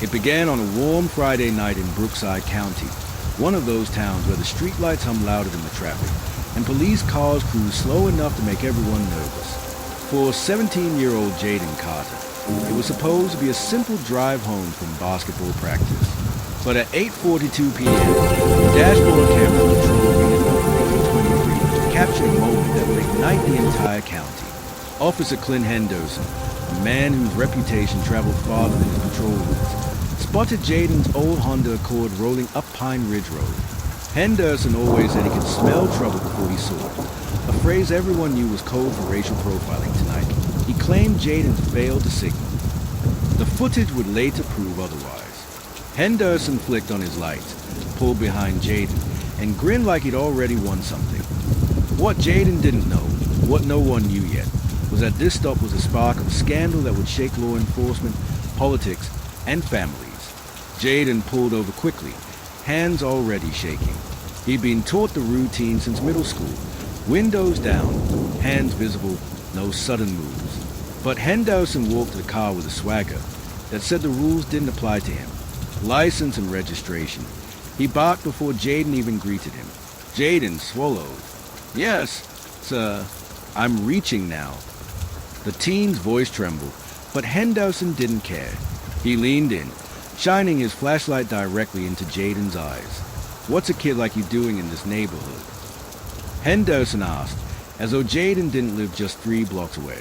It began on a warm Friday night in Brookside County, one of those towns where the streetlights hum louder than the traffic, and police cars cruise slow enough to make everyone nervous. For 17-year-old Jaden Carter, it was supposed to be a simple drive home from basketball practice. But at 8:42 p.m., the dashboard camera control unit of 23 captured a moment that would ignite the entire county. Officer Clint Henderson, a man whose reputation traveled farther than his patrol routes, spotted Jaden's old Honda Accord rolling up Pine Ridge Road. Henderson always said he could smell trouble before he saw it, a phrase everyone knew was code for racial profiling tonight. He claimed Jaden failed to signal. The footage would later prove otherwise. Henderson flicked on his lights, pulled behind Jaden, and grinned like he'd already won something. What Jaden didn't know, what no one knew yet, was that this stop was a spark of scandal that would shake law enforcement, politics, and families. Jaden pulled over quickly, hands already shaking. He'd been taught the routine since middle school. Windows down, hands visible, no sudden moves. But Henderson walked to the car with a swagger that said the rules didn't apply to him. License and registration. He barked before Jaden even greeted him. Jaden swallowed. "Yes, sir. I'm reaching now." The teen's voice trembled, but Henderson didn't care. He leaned in, shining his flashlight directly into Jaden's eyes. "What's a kid like you doing in this neighborhood?" Henderson asked, as though Jaden didn't live just 3 blocks away.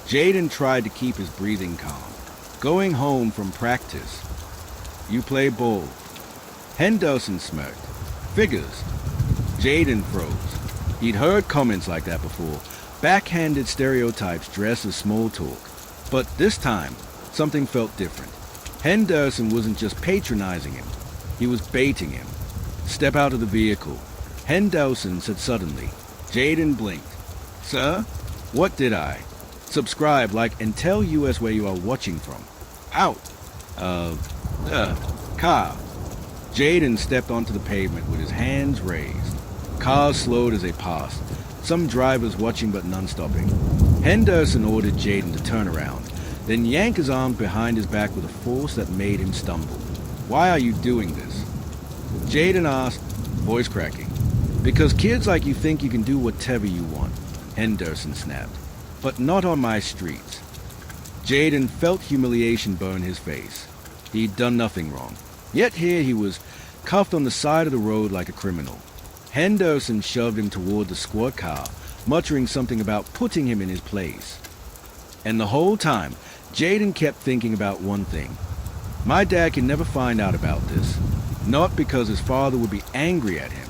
Jaden tried to keep his breathing calm. "Going home from practice." "You play ball." Henderson smirked. "Figures." Jaden froze. He'd heard comments like that before, backhanded stereotypes dressed as small talk. But this time, something felt different. Henderson wasn't just patronizing him, he was baiting him. "Step out of the vehicle," Henderson said suddenly. Jaden blinked. "Sir? What did I?" "Subscribe, like, and tell US where you are watching from." "Out." Car." Jaden stepped onto the pavement with his hands raised. Cars slowed as they passed, some drivers watching but none stopping. Henderson ordered Jaden to turn around, then yank his arms behind his back with a force that made him stumble. "Why are you doing this?" Jaden asked, voice cracking. "Because kids like you think you can do whatever you want," Henderson snapped. "But not on my streets." Jaden felt humiliation burn his face. He'd done nothing wrong. Yet here he was, cuffed on the side of the road like a criminal. Henderson shoved him toward the squad car, muttering something about putting him in his place. And the whole time, Jaden kept thinking about one thing. My dad can never find out about this. Not because his father would be angry at him,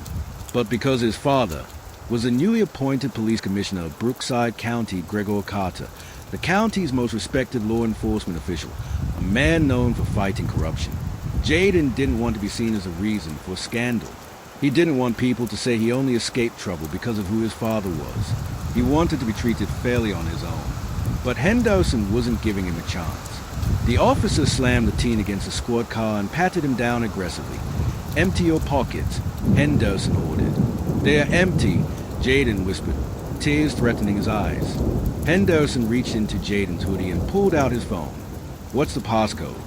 but because his father was the newly appointed police commissioner of Brookside County, Gregor Carter, the county's most respected law enforcement official, a man known for fighting corruption. Jaden didn't want to be seen as a reason for scandal. He didn't want people to say he only escaped trouble because of who his father was. He wanted to be treated fairly on his own. But Henderson wasn't giving him a chance. The officer slammed the teen against the squad car and patted him down aggressively. "Empty your pockets," Henderson ordered. "They're empty," Jaden whispered, tears threatening his eyes. Henderson reached into Jaden's hoodie and pulled out his phone. "What's the passcode?"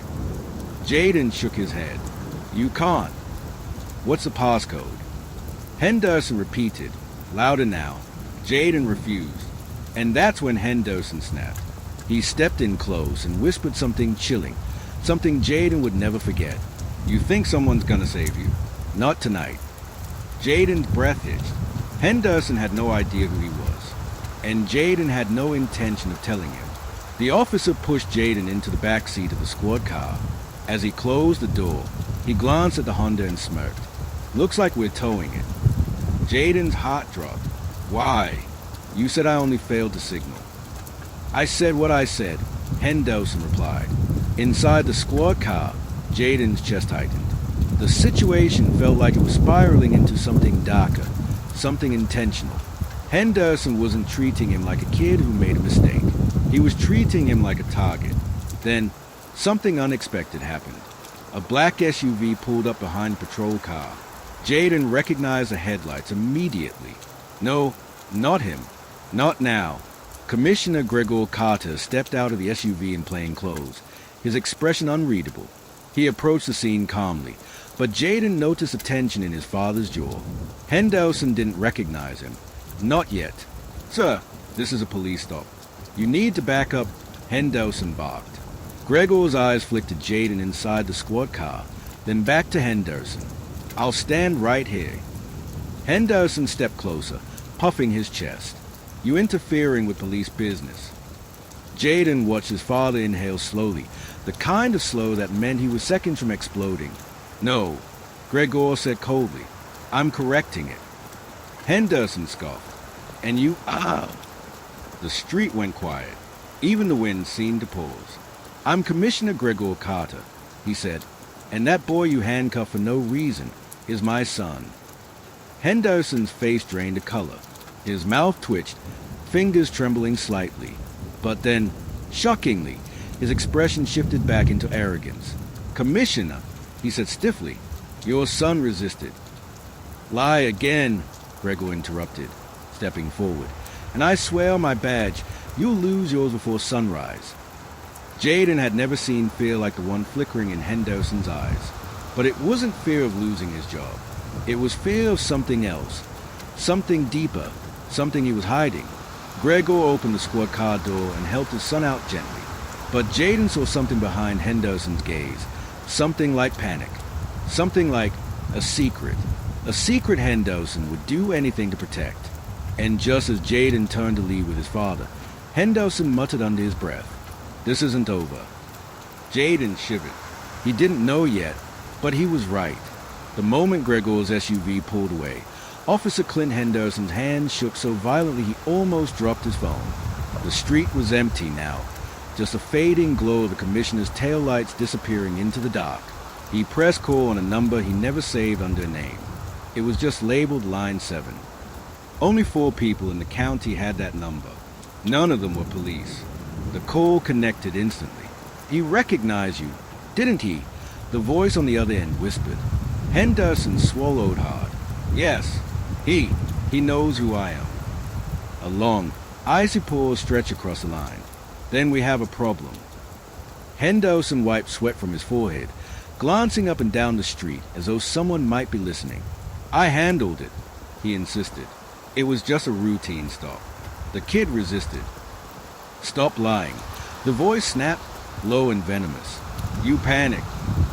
Jaden shook his head. "You can't." "What's the passcode?" Henderson repeated, louder now. Jaden refused. And that's when Henderson snapped. He stepped in close and whispered something chilling, something Jaden would never forget. "You think someone's gonna save you? Not tonight." Jaden's breath hitched. Henderson had no idea who he was, and Jaden had no intention of telling him. The officer pushed Jaden into the back seat of the squad car. As he closed the door, he glanced at the Honda and smirked. "Looks like we're towing it." Jaden's heart dropped. "Why? You said I only failed to signal." "I said what I said," Henderson replied. Inside the squad car, Jaden's chest tightened. The situation felt like it was spiraling into something darker, something intentional. Henderson wasn't treating him like a kid who made a mistake. He was treating him like a target. Then, something unexpected happened. A black SUV pulled up behind the patrol car. Jaden recognized the headlights immediately. No, not him. Not now. Commissioner Gregor Carter stepped out of the SUV in plain clothes, his expression unreadable. He approached the scene calmly, but Jaden noticed a tension in his father's jaw. Henderson didn't recognize him. Not yet. Sir, this is a police stop. You need to back up, Henderson barked. Gregor's eyes flicked to Jaden inside the squad car, then back to Henderson. I'll stand right here. Henderson stepped closer, puffing his chest. You interfering with police business. Jaden watched his father inhale slowly, the kind of slow that meant he was seconds from exploding. No, Gregor said coldly. I'm correcting it. Henderson scoffed. And you, The street went quiet. Even the wind seemed to pause. I'm Commissioner Gregor Carter, he said, and that boy you handcuffed for no reason is my son. Henderson's face drained a color. His mouth twitched, fingers trembling slightly. But then, shockingly, his expression shifted back into arrogance. Commissioner, he said stiffly, your son resisted. Lie again, Gregor interrupted, stepping forward. And I swear on my badge, you'll lose yours before sunrise. Jaden had never seen fear like the one flickering in Henderson's eyes. But it wasn't fear of losing his job. It was fear of something else. Something deeper. Something he was hiding. Gregor opened the squad car door and helped his son out gently. But Jaden saw something behind Henderson's gaze. Something like panic. Something like a secret. A secret Henderson would do anything to protect. And just as Jaden turned to leave with his father, Henderson muttered under his breath, "This isn't over." Jaden shivered. He didn't know yet, but he was right. The moment Gregor's SUV pulled away, Officer Clint Henderson's hand shook so violently he almost dropped his phone. The street was empty now, just a fading glow of the commissioner's taillights disappearing into the dark. He pressed call on a number he never saved under a name. It was just labeled Line 7. Only 4 people in the county had that number. None of them were police. The call connected instantly. He recognized you, didn't he? The voice on the other end whispered. Henderson swallowed hard. Yes, he knows who I am. A long, icy pause stretched across the line. Then we have a problem. Henderson wiped sweat from his forehead, glancing up and down the street as though someone might be listening. I handled it, he insisted. It was just a routine stop. The kid resisted. Stop lying. The voice snapped, low and venomous. You panicked,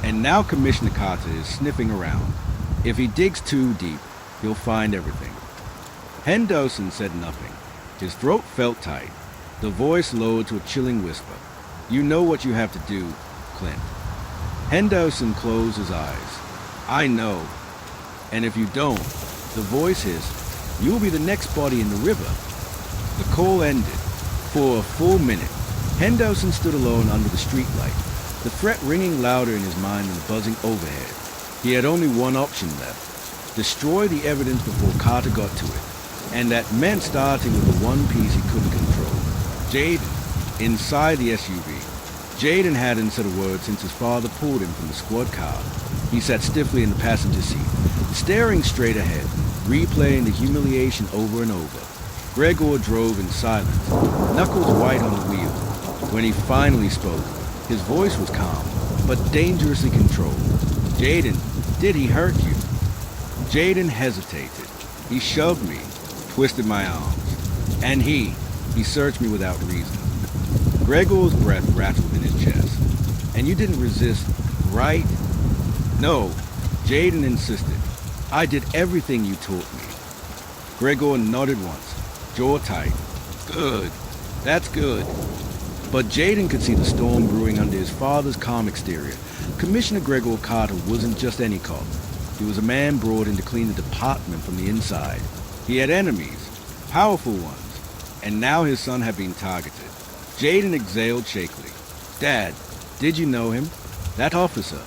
and now Commissioner Carter is sniffing around. If he digs too deep, he'll find everything. Henderson said nothing. His throat felt tight. The voice lowered to a chilling whisper. You know what you have to do, Clint. Henderson closed his eyes. I know. And if you don't, the voice hissed, you'll be the next body in the river. The call ended. For a full minute, Henderson stood alone under the streetlight, the threat ringing louder in his mind than the buzzing overhead. He had only one option left. Destroy the evidence before Carter got to it. And that meant starting with the one piece he couldn't control. Jaden, inside the SUV. Jaden hadn't said a word since his father pulled him from the squad car. He sat stiffly in the passenger seat, staring straight ahead, replaying the humiliation over and over. Gregor drove in silence, knuckles white on the wheel. When he finally spoke, his voice was calm, but dangerously controlled. Jaden, did he hurt you? Jaden hesitated. He shoved me, twisted my arms. And he searched me without reason. Gregor's breath rattled in his chest. And you didn't resist, right? No, Jaden insisted. I did everything you taught me. Gregor nodded once, jaw tight. Good, that's good. But Jaden could see the storm brewing under his father's calm exterior. Commissioner Gregor Carter wasn't just any cop. He was a man brought in to clean the department from the inside. He had enemies, powerful ones, and now his son had been targeted. Jaden exhaled shakily. Dad, did you know him? That officer.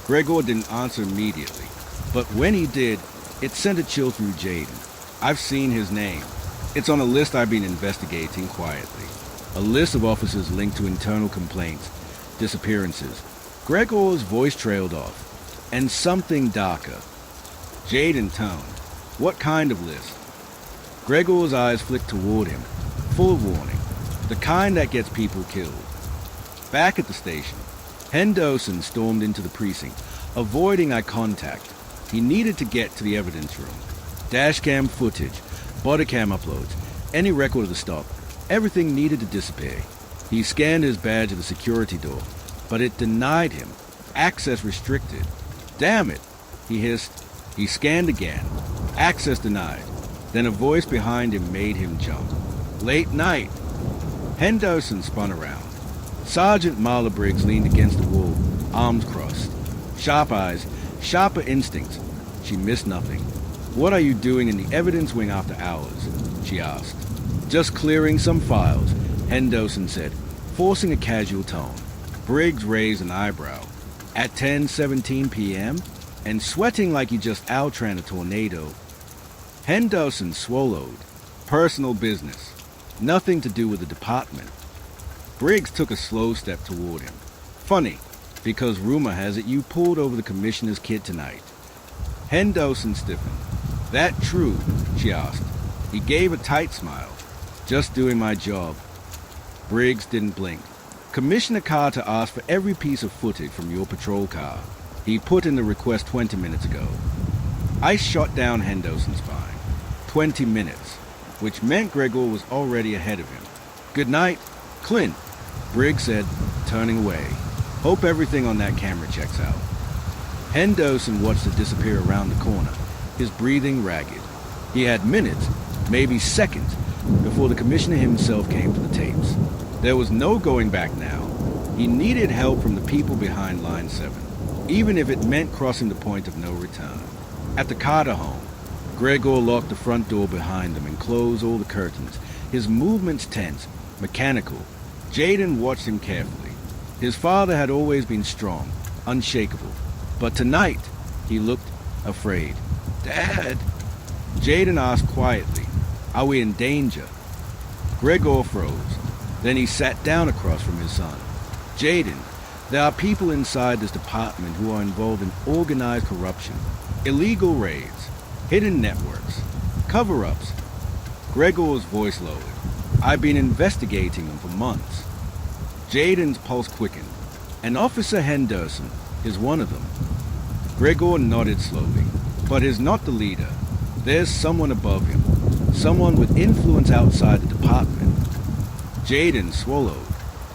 Gregor didn't answer immediately, but when he did, it sent a chill through Jaden. I've seen his name. It's on a list I've been investigating quietly. A list of officers linked to internal complaints, disappearances. Gregor's voice trailed off. And something darker. Jaden toned. What kind of list? Gregor's eyes flicked toward him, full of warning. The kind that gets people killed. Back at the station, Henderson stormed into the precinct, avoiding eye contact. He needed to get to the evidence room. Dashcam footage, bodycam uploads, any record of the stop, everything needed to disappear. He scanned his badge at the security door, but it denied him. Access restricted. Damn it, he hissed. He scanned again. Access denied. Then a voice behind him made him jump. Late night. Henderson spun around. Sergeant Marla Briggs leaned against the wall, arms crossed. Sharp eyes, sharper instincts. She missed nothing. What are you doing in the evidence wing after hours? She asked. Just clearing some files, Henderson said, forcing a casual tone. Briggs raised an eyebrow. At 10:17 p.m.? And sweating like he just outran a tornado. Henderson swallowed. Personal business. Nothing to do with the department. Briggs took a slow step toward him. Funny, because rumor has it you pulled over the commissioner's kid tonight. Henderson stiffened. That true? She asked. He gave a tight smile. Just doing my job. Briggs didn't blink. Commissioner Carter asked for every piece of footage from your patrol car. He put in the request 20 minutes ago. I shot down Henderson's spine. 20 minutes, which meant Gregor was already ahead of him. Good night, Clint, Briggs said, turning away. Hope everything on that camera checks out. Henderson watched it disappear around the corner, his breathing ragged. He had minutes, maybe seconds, before the commissioner himself came to the tapes. There was no going back now. He needed help from the people behind Line 7, even if it meant crossing the point of no return. At the Carter home, Gregor locked the front door behind them and closed all the curtains, his movements tense, mechanical. Jaden watched him carefully. His father had always been strong, unshakable. But tonight, he looked afraid. Dad? Jaden asked quietly, are we in danger? Gregor froze. Then he sat down across from his son. Jaden, there are people inside this department who are involved in organized corruption, illegal raids, hidden networks, cover-ups. Gregor's voice lowered. I've been investigating them for months. Jaden's pulse quickened. And Officer Henderson is one of them. Gregor nodded slowly. But he's not the leader. There's someone above him. Someone with influence outside the department. Jaden swallowed.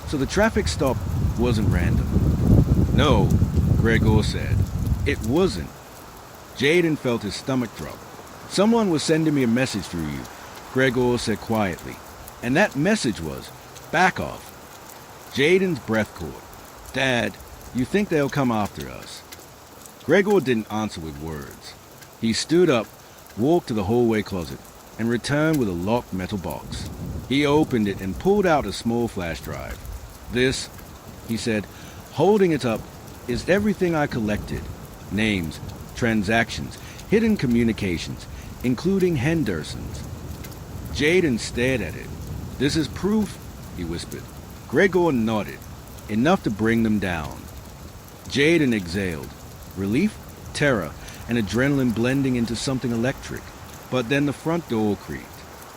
So the traffic stop wasn't random. No, Gregor said. It wasn't. Jaden felt his stomach drop. Someone was sending me a message through you, Gregor said quietly. And that message was, back off. Jaden's breath caught. Dad, you think they'll come after us? Gregor didn't answer with words. He stood up, walked to the hallway closet, and returned with a locked metal box. He opened it and pulled out a small flash drive. This, he said, holding it up, is everything I collected. Names, transactions, hidden communications, including Henderson's. Jaden stared at it. This is proof, he whispered. Gregor nodded, enough to bring them down. Jaden exhaled. Relief, terror, and adrenaline blending into something electric. But then the front door creaked.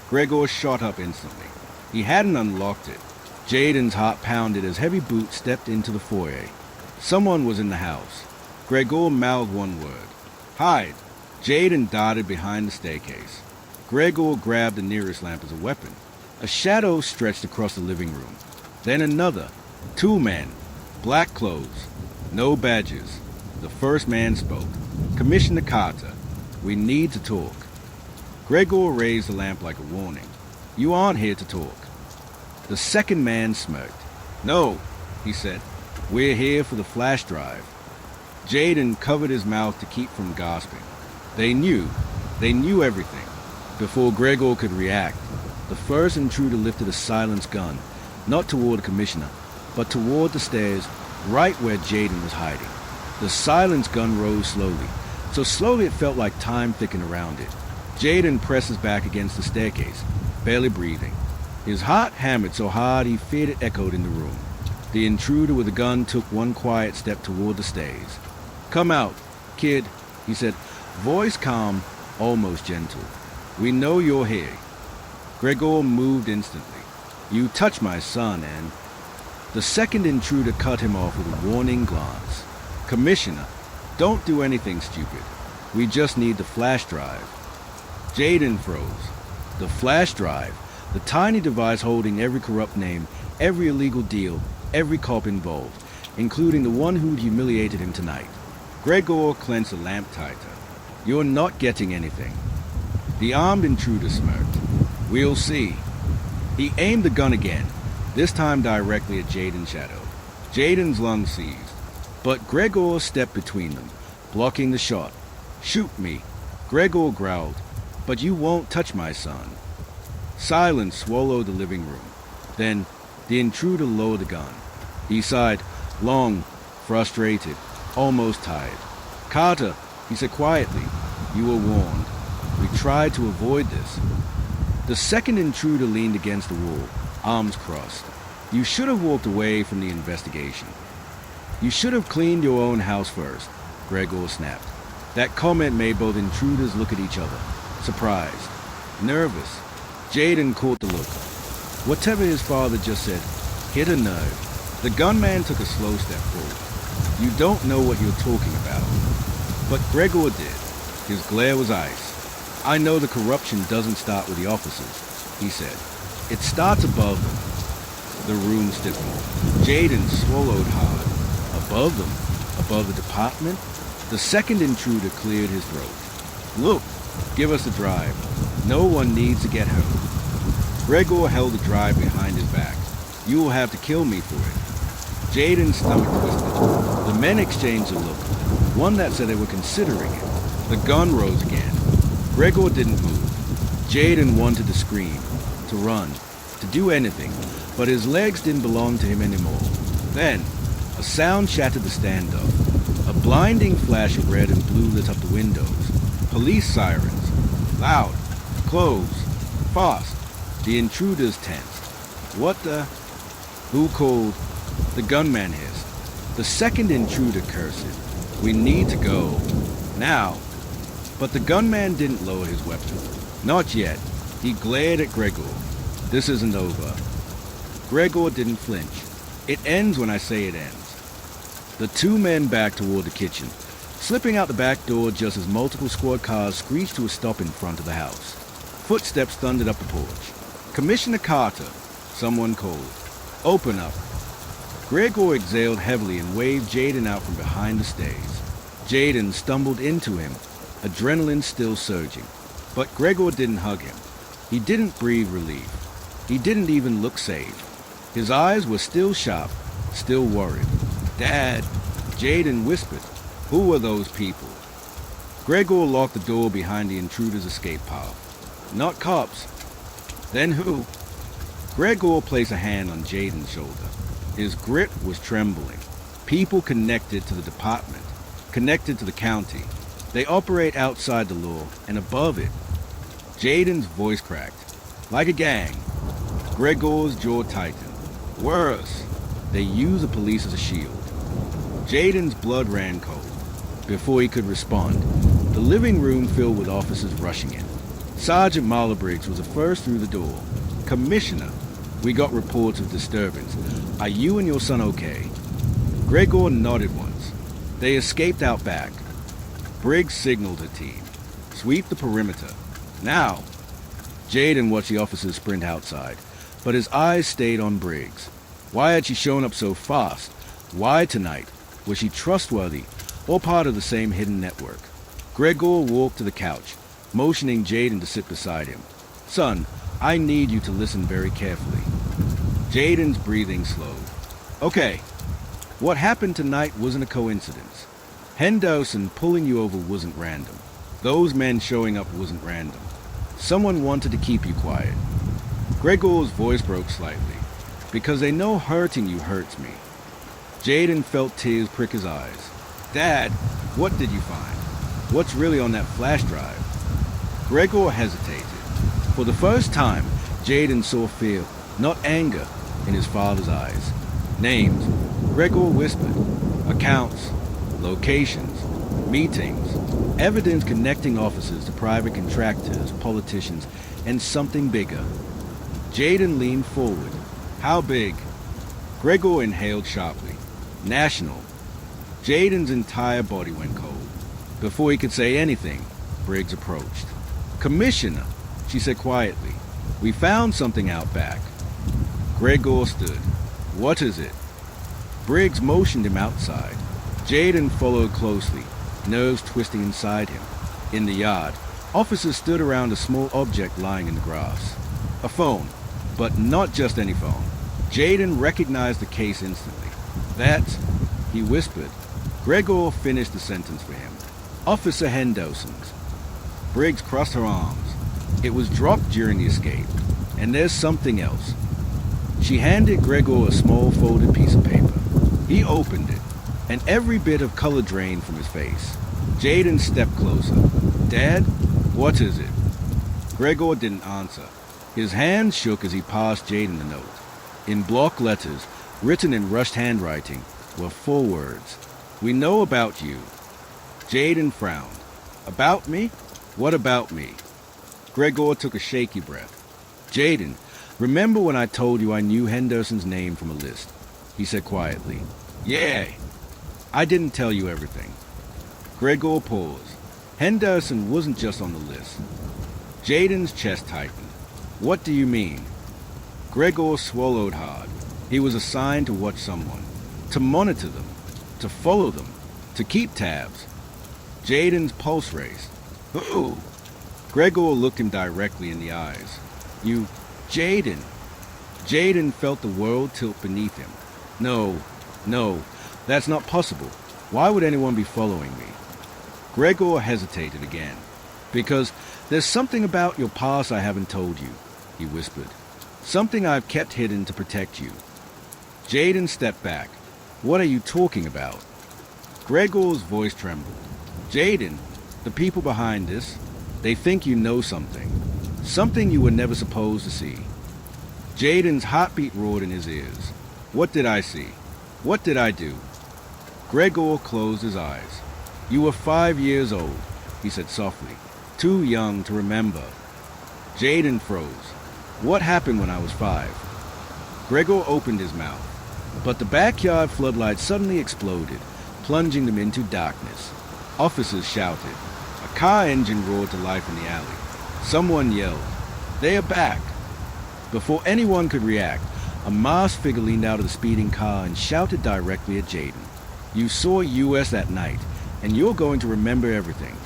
Gregor shot up instantly. He hadn't unlocked it. Jaden's heart pounded as heavy boots stepped into the foyer. Someone was in the house. Gregor mouthed one word. Hide. Jaden darted behind the staircase. Gregor grabbed the nearest lamp as a weapon. A shadow stretched across the living room. Then another. 2 men. Black clothes. No badges. The first man spoke. Commissioner Carter. We need to talk. Gregor raised the lamp like a warning. You aren't here to talk. The second man smirked. No, he said. We're here for the flash drive. Jaden covered his mouth to keep from gasping. They knew everything. Before Gregor could react, the first intruder lifted a silenced gun, not toward the commissioner, but toward the stairs, right where Jaden was hiding. The silenced gun rose slowly, so slowly it felt like time thickened around it. Jaden pressed his back against the staircase, barely breathing. His heart hammered so hard he feared it echoed in the room. The intruder with the gun took one quiet step toward the stairs. Come out, kid, he said, voice calm, almost gentle. We know you're here. Gregor moved instantly. You touched my son and... The second intruder cut him off with a warning glance. "Commissioner, don't do anything stupid. We just need the flash drive." Jaden froze. The flash drive, the tiny device holding every corrupt name, every illegal deal, every cop involved, including the one who'd humiliated him tonight. Gregor clenched the lamp tighter. "You're not getting anything." The armed intruder smirked. "We'll see." He aimed the gun again, this time directly at Jaden's shadow. Jaden's lungs seized, but Gregor stepped between them, blocking the shot. "Shoot me," Gregor growled, "but you won't touch my son." Silence swallowed the living room. Then the intruder lowered the gun. He sighed, long, frustrated, almost tired. "Carter," he said quietly, "you were warned. We tried to avoid this." The second intruder leaned against the wall, arms crossed. "You should have walked away from the investigation. You should have cleaned your own house first," Gregor snapped. That comment made both intruders look at each other, surprised, nervous. Jaden caught the look. Whatever his father just said hit a nerve. The gunman took a slow step forward. "You don't know what you're talking about." But Gregor did. His glare was ice. "I know the corruption doesn't start with the officers," he said. "It starts above them." The room stiffened. Jaden swallowed hard. Above them? Above the department? The second intruder cleared his throat. "Look, give us the drive. No one needs to get hurt." Gregor held the drive behind his back. "You will have to kill me for it." Jaden's stomach twisted. The men exchanged a look, one that said they were considering it. The gun rose again. Gregor didn't move. Jaden wanted to scream, to run, to do anything, but his legs didn't belong to him anymore. Then, a sound shattered the standoff. A blinding flash of red and blue lit up the windows. Police sirens. Loud. Close. Fast. The intruders tensed. "What the?" "Who called?" The gunman hissed. The second intruder cursed. "We need to go. Now." But the gunman didn't lower his weapon. Not yet. He glared at Gregor. "This isn't over." Gregor didn't flinch. "It ends when I say it ends." The two men backed toward the kitchen, slipping out the back door just as multiple squad cars screeched to a stop in front of the house. Footsteps thundered up the porch. "Commissioner Carter," someone called. "Open up." Gregor exhaled heavily and waved Jaden out from behind the stays. Jaden stumbled into him, adrenaline still surging. But Gregor didn't hug him. He didn't breathe relief. He didn't even look safe. His eyes were still sharp, still worried. "Dad," Jaden whispered. "Who were those people?" Gregor locked the door behind the intruder's escape path. "Not cops." "Then who?" Gregor placed a hand on Jaden's shoulder. His grip was trembling. "People connected to the department, connected to the county. They operate outside the law and above it." Jaden's voice cracked. "Like a gang." Gregor's jaw tightened. "Worse. They use the police as a shield." Jaden's blood ran cold. Before he could respond, the living room filled with officers rushing in. Sergeant Marler was the first through the door. "Commissioner, we got reports of disturbance. Are you and your son okay?" Gregor nodded once. They escaped out back. Briggs signaled her team. "Sweep the perimeter. Now!" Jaden watched the officers sprint outside, but his eyes stayed on Briggs. Why had she shown up so fast? Why tonight? Was she trustworthy, or part of the same hidden network? Gregor walked to the couch, motioning Jaden to sit beside him. "Son, I need you to listen very carefully." Jaden's breathing slowed. "Okay, what happened tonight wasn't a coincidence. Henderson pulling you over wasn't random. Those men showing up wasn't random. Someone wanted to keep you quiet." Gregor's voice broke slightly. "Because they know hurting you hurts me." Jaden felt tears prick his eyes. "Dad, what did you find? What's really on that flash drive?" Gregor hesitated. For the first time, Jaden saw fear, not anger, in his father's eyes. "Names," Gregor whispered. "Accounts, locations, meetings, evidence connecting officers to private contractors, politicians, and something bigger." Jaden leaned forward. "How big?" Gregor inhaled sharply. National. Jaden's entire body went cold. Before he could say anything, Briggs approached. Commissioner, she said quietly, we found something out back. Gregor stood. What is it? Briggs motioned him outside. Jaden followed closely, nerves twisting inside him. In the yard, officers stood around a small object lying in the grass. A phone, but not just any phone. Jaden recognized the case instantly. That, he whispered. Gregor finished the sentence for him. Officer Henderson's. Briggs crossed her arms. It was dropped during the escape. And there's something else. She handed Gregor a small folded piece of paper. He opened it, and every bit of color drained from his face. Jaden stepped closer. Dad, what is it? Gregor didn't answer. His hand shook as he passed Jaden the note. In block letters, written in rushed handwriting, were 4 words. We know about you. Jaden frowned. About me? What about me? Gregor took a shaky breath. Jaden, remember when I told you I knew Henderson's name from a list? He said quietly. Yeah. I didn't tell you everything. Gregor paused. Henderson wasn't just on the list. Jaden's chest tightened. What do you mean? Gregor swallowed hard. He was assigned to watch someone, to monitor them, to follow them, to keep tabs. Jaden's pulse raced. Who? Gregor looked him directly in the eyes. You, Jaden. Jaden felt the world tilt beneath him. No, that's not possible. Why would anyone be following me? Gregor hesitated again. Because there's something about your past I haven't told you, he whispered. Something I've kept hidden to protect you. Jaden stepped back. What are you talking about? Gregor's voice trembled. Jaden, the people behind this, they think you know something. Something you were never supposed to see. Jaden's heartbeat roared in his ears. What did I see? What did I do? Gregor closed his eyes. You were 5 years old, he said softly. Too young to remember. Jaden froze. What happened when I was 5? Gregor opened his mouth, but the backyard floodlight suddenly exploded, plunging them into darkness. Officers shouted. A car engine roared to life in the alley. Someone yelled, "They are back!" Before anyone could react, a masked figure leaned out of the speeding car and shouted directly at Jaden. You saw US that night, and you're going to remember everything.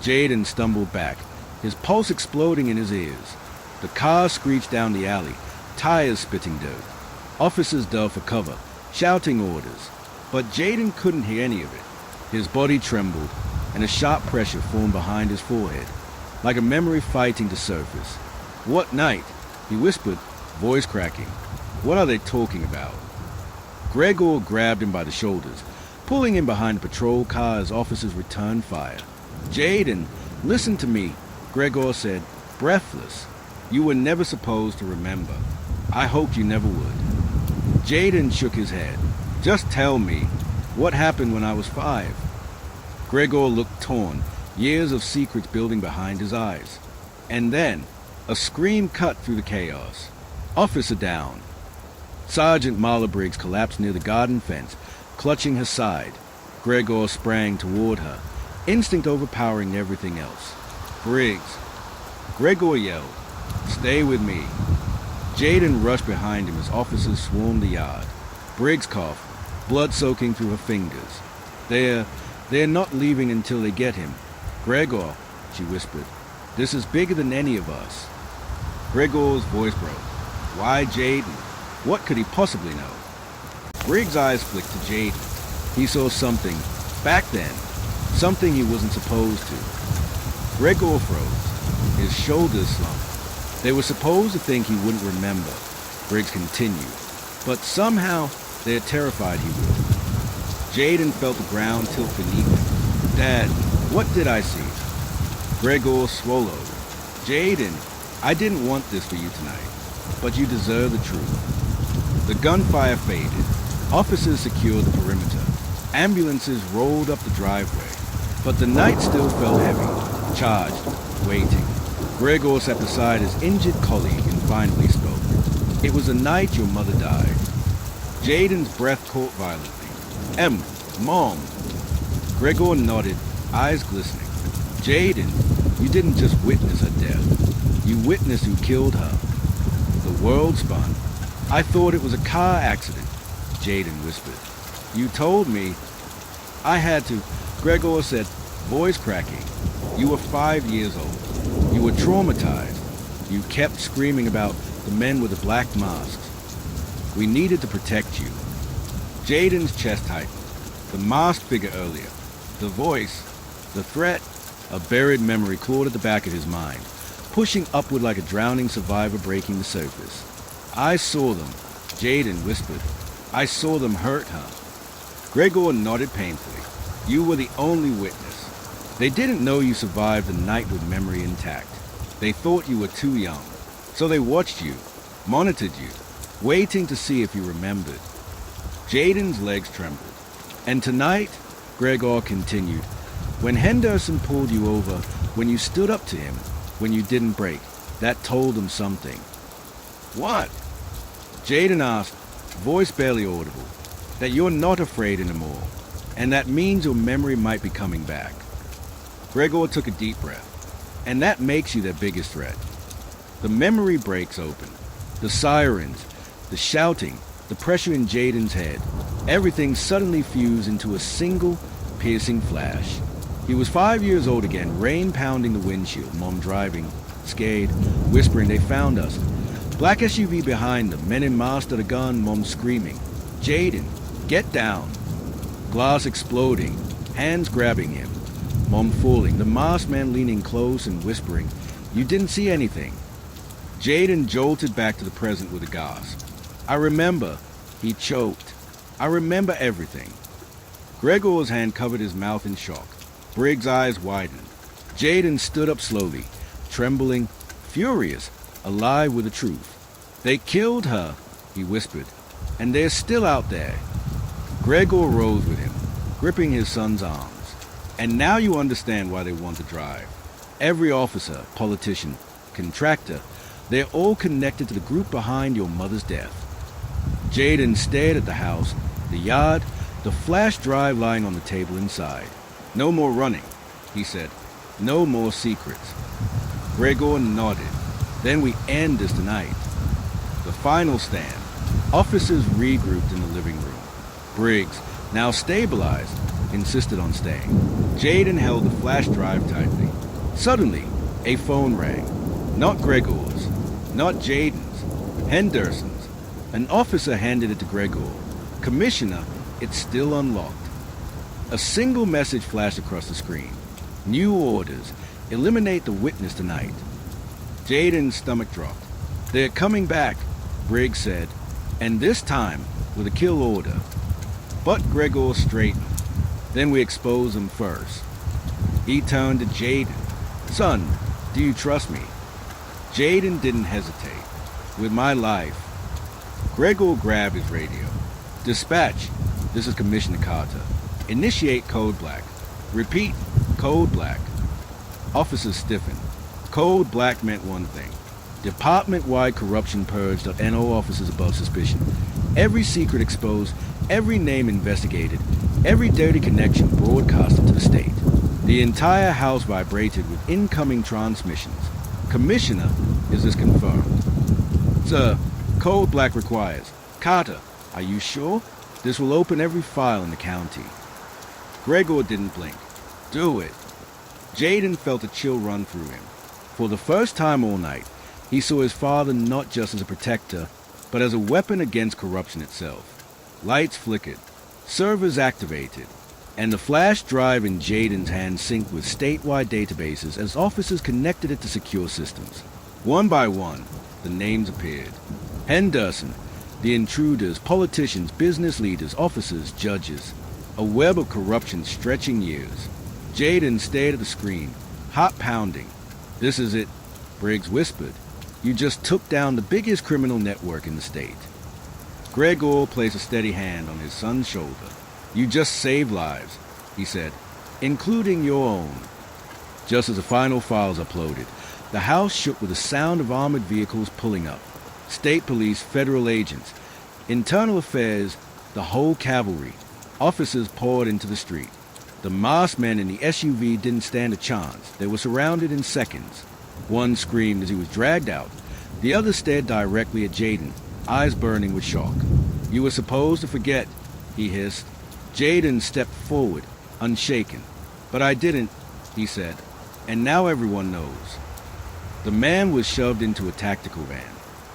Jaden stumbled back, his pulse exploding in his ears. The car screeched down the alley, tires spitting dirt. Officers dove for cover, shouting orders. But Jaden couldn't hear any of it. His body trembled, and a sharp pressure formed behind his forehead, like a memory fighting to surface. What night? He whispered, voice cracking. What are they talking about? Gregor grabbed him by the shoulders, pulling him behind a patrol car as officers returned fire. Jaden, listen to me, Gregor said, breathless. You were never supposed to remember. I hoped you never would. Jaden shook his head. Just tell me, what happened when I was 5? Gregor looked torn, years of secrets building behind his eyes. And then, a scream cut through the chaos. Officer down. Sergeant Marla Briggs collapsed near the garden fence, clutching her side. Gregor sprang toward her, instinct overpowering everything else. Briggs. Gregor yelled, stay with me. Jaden rushed behind him as officers swarmed the yard. Briggs coughed, blood soaking through her fingers. They're not leaving until they get him. Gregor, she whispered, this is bigger than any of us. Gregor's voice broke. Why Jaden? What could he possibly know? Briggs' eyes flicked to Jaden. He saw something, back then, something he wasn't supposed to. Gregor froze. His shoulders slumped. They were supposed to think he wouldn't remember. Briggs continued. But somehow, they're terrified he would. Jaden felt the ground tilt beneath him. Dad, what did I see? Gregor swallowed. Jaden, I didn't want this for you tonight, but you deserve the truth. The gunfire faded. Officers secured the perimeter. Ambulances rolled up the driveway. But the night still felt heavy, charged, waiting. Gregor sat beside his injured colleague and finally spoke. It was the night your mother died. Jaden's breath caught violently. Mom. Gregor nodded, eyes glistening. Jaden, you didn't just witness her death. You witnessed who killed her. The world spun. I thought it was a car accident, Jaden whispered. You told me. I had to, Gregor said, voice cracking. You were 5 years old. You were traumatized. You kept screaming about the men with the black masks. We needed to protect you. Jaden's chest tightened. The masked figure earlier. The voice. The threat. A buried memory clawed at the back of his mind, pushing upward like a drowning survivor breaking the surface. I saw them, Jaden whispered. I saw them hurt her. Gregor nodded painfully. You were the only witness. They didn't know you survived the night with memory intact. They thought you were too young. So they watched you, monitored you, waiting to see if you remembered. Jaden's legs trembled. And tonight, Gregor continued, when Henderson pulled you over, when you stood up to him, when you didn't break, that told him something. What? Jaden asked, voice barely audible, that you're not afraid anymore, and that means your memory might be coming back. Gregor took a deep breath, and that makes you their biggest threat. The memory breaks open. The sirens, the shouting, the pressure in Jaden's head, everything suddenly fused into a single, piercing flash. He was 5 years old again, rain pounding the windshield, Mom driving, scared, whispering, they found us. Black SUV behind them, men in masks at a gun, Mom screaming. Jaden, get down. Glass exploding, hands grabbing him. Mom falling, the masked man leaning close and whispering, you didn't see anything. Jaden jolted back to the present with a gasp. I remember. He choked. I remember everything. Gregor's hand covered his mouth in shock. Briggs' eyes widened. Jaden stood up slowly, trembling, furious, alive with the truth. They killed her, he whispered, and they're still out there. Gregor rose with him, gripping his son's arms. And now you understand why they want to drive. Every officer, politician, contractor, they're all connected to the group behind your mother's death. Jaden stared at the house, the yard, the flash drive lying on the table inside. No more running, he said. No more secrets. Gregor nodded. Then we end this tonight. The final stand. Officers regrouped in the living room. Briggs, now stabilized, insisted on staying. Jaden held the flash drive tightly. Suddenly, a phone rang. Not Gregor's, not Jaden's, Henderson's. An officer handed it to Gregor. Commissioner, it's still unlocked. A single message flashed across the screen. New orders. Eliminate the witness tonight. Jaden's stomach dropped. They're coming back, Briggs said, and this time with a kill order. But Gregor straightened. Then we expose them first. He turned to Jaden. Son, do you trust me? Jaden didn't hesitate. With my life. Gregor grabbed his radio. Dispatch, this is Commissioner Carter. Initiate Code Black. Repeat, Code Black. Officers stiffened. Code Black meant one thing. Department-wide corruption purged of NO officers above suspicion. Every secret exposed, every name investigated, every dirty connection broadcasted to the state. The entire house vibrated with incoming transmissions. Commissioner, is this confirmed? Sir, Code Black requires. Carter, are you sure? This will open every file in the county. Gregor didn't blink. Do it. Jaden felt a chill run through him. For the first time all night, he saw his father not just as a protector, but as a weapon against corruption itself. Lights flickered, servers activated, and the flash drive in Jaden's hand synced with statewide databases as officers connected it to secure systems. One by one, the names appeared. Henderson, the intruders, politicians, business leaders, officers, judges. A web of corruption stretching years. Jaden stared at the screen, heart pounding. This is it, Briggs whispered. You just took down the biggest criminal network in the state. Gregor placed a steady hand on his son's shoulder. You just saved lives, he said, including your own. Just as the final files uploaded, the house shook with the sound of armored vehicles pulling up. State police, federal agents. Internal affairs, the whole cavalry. Officers poured into the street. The masked men in the SUV didn't stand a chance. They were surrounded in seconds. One screamed as he was dragged out. The other stared directly at Jaden, eyes burning with shock. "You were supposed to forget," he hissed. Jaden stepped forward, unshaken. "But I didn't," he said, "and now everyone knows." The man was shoved into a tactical van.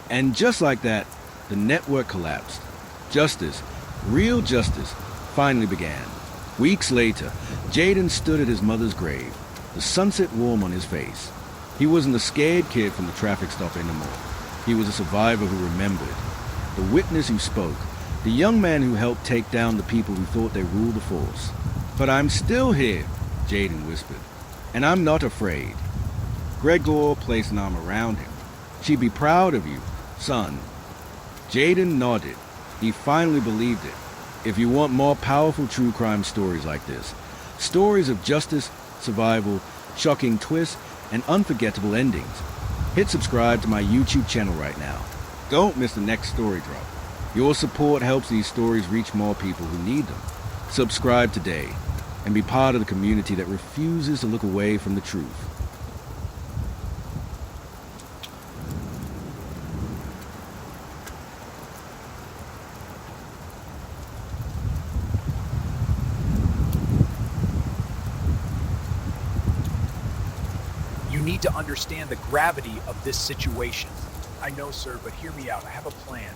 And just like that, the network collapsed. Justice, real justice, finally began. Weeks later, Jaden stood at his mother's grave, the sunset warm on his face. He wasn't a scared kid from the traffic stop anymore. He was a survivor who remembered, the witness who spoke, the young man who helped take down the people who thought they ruled the force. "But I'm still here," Jaden whispered, "and I'm not afraid." Gregor placed an arm around him. "She'd be proud of you, son." Jaden nodded. He finally believed it. If you want more powerful true crime stories like this, stories of justice, survival, shocking twists, and unforgettable endings, hit subscribe to my YouTube channel right now. Don't miss the next story drop. Your support helps these stories reach more people who need them. Subscribe today and be part of the community that refuses to look away from the truth. You need to understand the gravity of this situation. I know, sir, but hear me out. I have a plan.